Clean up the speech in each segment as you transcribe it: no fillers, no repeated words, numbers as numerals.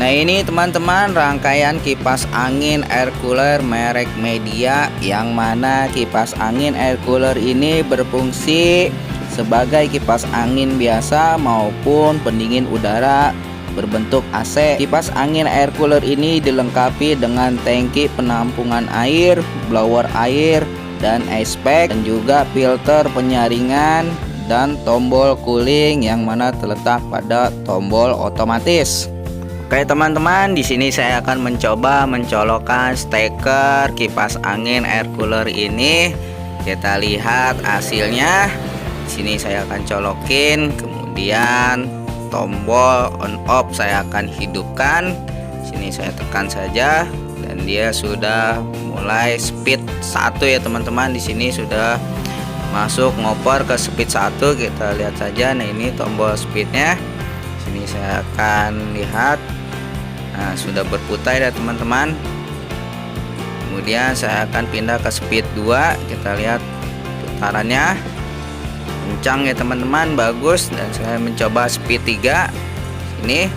Nah ini teman-teman rangkaian kipas angin air cooler merek Media, yang mana kipas angin air cooler ini berfungsi sebagai kipas angin biasa maupun pendingin udara berbentuk AC. Kipas angin air cooler ini dilengkapi dengan tangki penampungan air, blower air, dan ice pack, dan juga filter penyaringan dan tombol cooling yang mana terletak pada tombol otomatis. Oke teman-teman, di sini saya akan mencoba mencolokkan steker kipas angin air cooler ini. Kita lihat hasilnya. Di sini saya akan colokin, kemudian tombol on off saya akan hidupkan. Sini saya tekan saja dan dia sudah mulai speed 1 ya teman-teman. Di sini sudah masuk ngoper ke speed 1. Kita lihat saja. Nah, ini tombol speednya. Sini saya akan lihat. Nah, sudah berputar ya teman-teman. Kemudian saya akan pindah ke speed 2. Kita lihat putarannya kencang ya teman-teman, bagus. Dan saya mencoba speed 3. Ini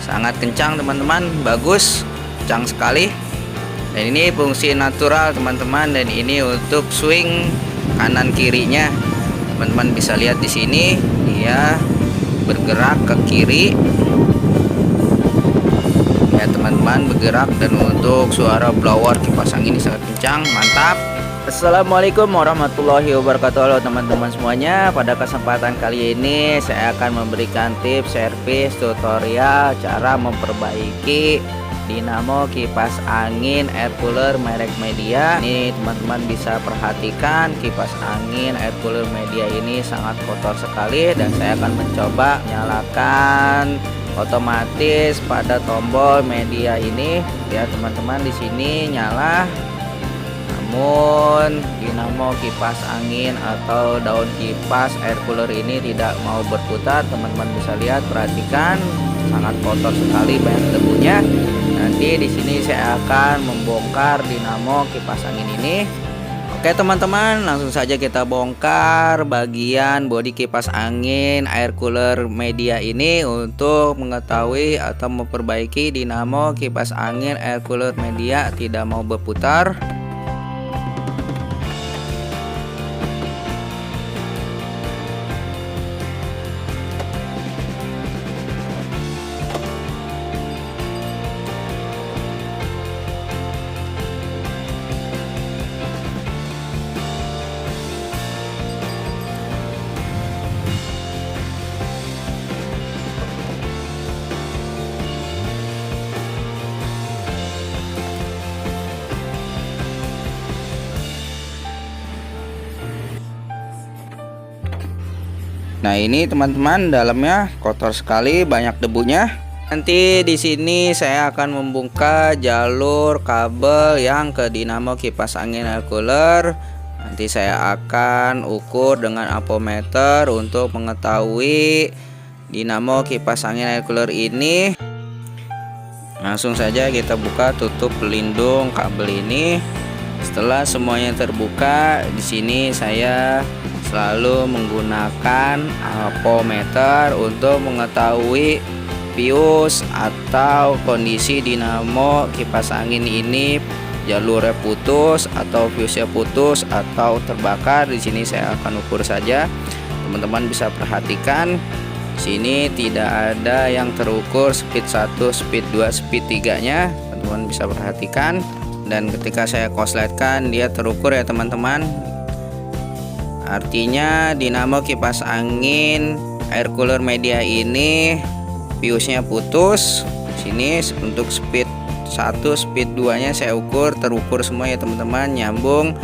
sangat kencang teman-teman, bagus, kencang sekali. Dan ini fungsi natural teman-teman, dan ini untuk swing kanan kirinya. Teman-teman bisa lihat di sini dia bergerak ke kiri ya teman-teman, bergerak. Dan untuk suara blower kipas angin ini sangat kencang, mantap. Assalamualaikum warahmatullahi wabarakatuh. Halo teman-teman semuanya, pada kesempatan kali ini saya akan memberikan tips servis tutorial cara memperbaiki dinamo kipas angin air cooler merek Media. Ini teman-teman bisa perhatikan, kipas angin air cooler Media ini sangat kotor sekali, dan saya akan mencoba nyalakan otomatis pada tombol Media ini ya teman-teman. Di sini nyala, namun dinamo kipas angin atau daun kipas air cooler ini tidak mau berputar. Teman-teman bisa lihat, perhatikan, sangat kotor sekali, banyak debunya. Nanti di sini saya akan membongkar dinamo kipas angin ini. Oke teman-teman, langsung saja kita bongkar bagian bodi kipas angin air cooler Media ini untuk mengetahui atau memperbaiki dinamo kipas angin air cooler Media tidak mau berputar. Nah ini teman-teman, dalamnya kotor sekali, banyak debunya. Nanti di sini saya akan membuka jalur kabel yang ke dinamo kipas angin air cooler. Nanti saya akan ukur dengan ampermeter untuk mengetahui dinamo kipas angin air cooler ini. Langsung saja kita buka tutup pelindung kabel ini. Setelah semuanya terbuka, di sini saya selalu menggunakan ampermeter untuk mengetahui fuse atau kondisi dinamo kipas angin ini, jalurnya putus atau fuse-nya putus atau terbakar. Di sini saya akan ukur saja. Teman-teman bisa perhatikan, di sini tidak ada yang terukur speed 1, speed 2, speed 3-nya. Teman-teman bisa perhatikan, dan ketika saya korsletkan dia terukur ya teman-teman. Artinya dinamo kipas angin air cooler Media ini fuse-nya putus. Sini untuk speed 1, speed 2-nya saya ukur, terukur semua ya teman-teman, nyambung.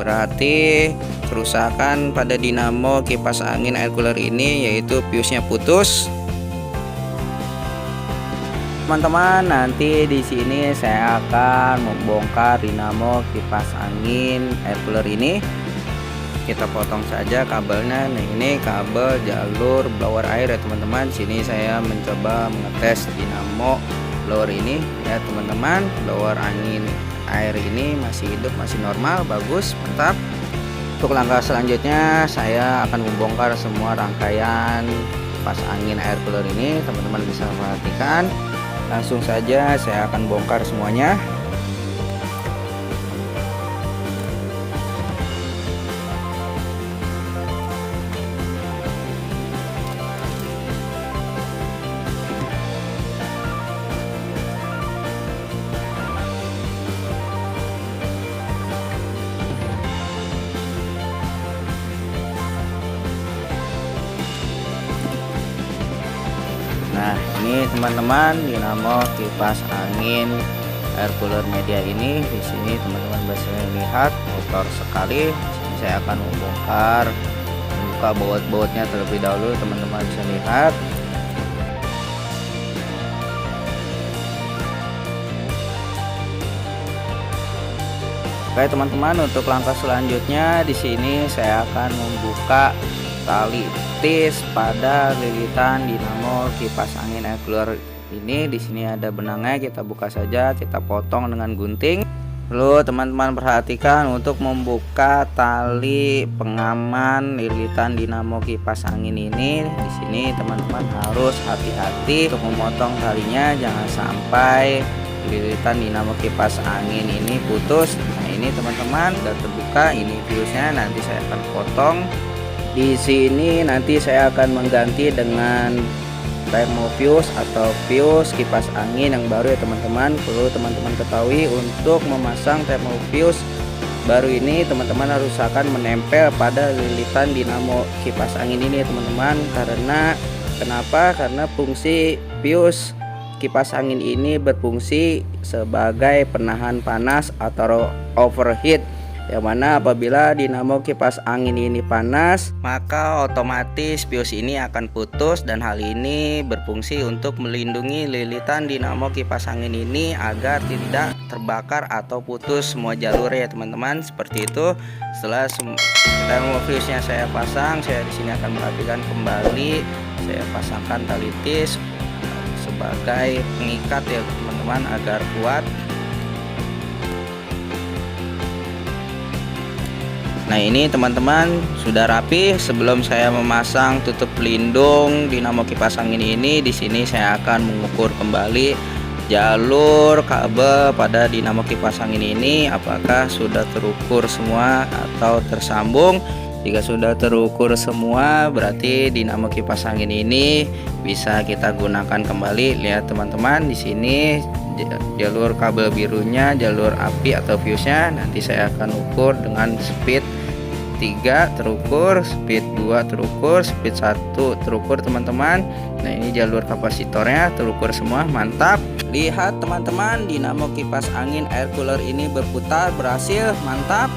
Berarti kerusakan pada dinamo kipas angin air cooler ini yaitu fuse-nya putus. Teman-teman, nanti di sini saya akan membongkar dinamo kipas angin air cooler ini. Kita potong saja kabelnya. Nah ini kabel jalur blower air ya teman-teman. Sini saya mencoba mengetes dinamo blower ini ya teman-teman. Blower angin air ini masih hidup, masih normal, bagus, mantap. Untuk langkah selanjutnya saya akan membongkar semua rangkaian kipas angin air cooler ini. Teman-teman bisa perhatikan, Langsung saja saya akan bongkar semuanya. Nah, ini teman-teman dinamo kipas angin air cooler media ini. Di sini teman-teman bisa lihat kotor sekali. Di sini saya akan membongkar, membuka baut-bautnya terlebih dahulu. Teman-teman bisa lihat. Oke teman-teman, untuk langkah selanjutnya di sini saya akan membuka tali tis pada lilitan dinamo kipas angin air cooler ini. Di sini ada benangnya, kita buka saja, kita potong dengan gunting. Lalu teman-teman perhatikan untuk membuka tali pengaman lilitan dinamo kipas angin ini. Di sini teman-teman harus hati-hati untuk memotong talinya, jangan sampai lilitan dinamo kipas angin ini putus. Nah, ini teman-teman sudah terbuka, ini fuse-nya, nanti saya akan potong. Di sini nanti saya akan mengganti dengan thermofuse atau fuse kipas angin yang baru ya teman-teman. Perlu teman-teman ketahui, untuk memasang thermofuse baru ini teman-teman harus akan menempel pada lilitan dinamo kipas angin ini ya teman-teman. Karena fungsi fuse kipas angin ini berfungsi sebagai penahan panas atau overheat, yang mana apabila dinamo kipas angin ini panas maka otomatis fuse ini akan putus, dan hal ini berfungsi untuk melindungi lilitan dinamo kipas angin ini agar tidak terbakar atau putus semua jalur ya teman-teman. Seperti itu. Setelah fuse nya saya pasang, saya di sini akan merapikan kembali. Saya pasangkan tali tis sebagai pengikat ya teman-teman agar kuat. Nah, ini teman-teman sudah rapi. Sebelum saya memasang tutup pelindung dinamo kipas angin ini, di sini saya akan mengukur kembali jalur kabel pada dinamo kipas angin ini apakah sudah terukur semua atau tersambung. Jika sudah terukur semua, berarti dinamo kipas angin ini bisa kita gunakan kembali. Lihat teman-teman, di sini jalur kabel birunya jalur api atau fuse-nya. Nanti saya akan ukur dengan speed 3 terukur, speed 2 terukur, speed 1 terukur teman-teman. Nah, ini jalur kapasitornya terukur semua, mantap. Lihat teman-teman, dinamo kipas angin air cooler ini berputar, berhasil, mantap.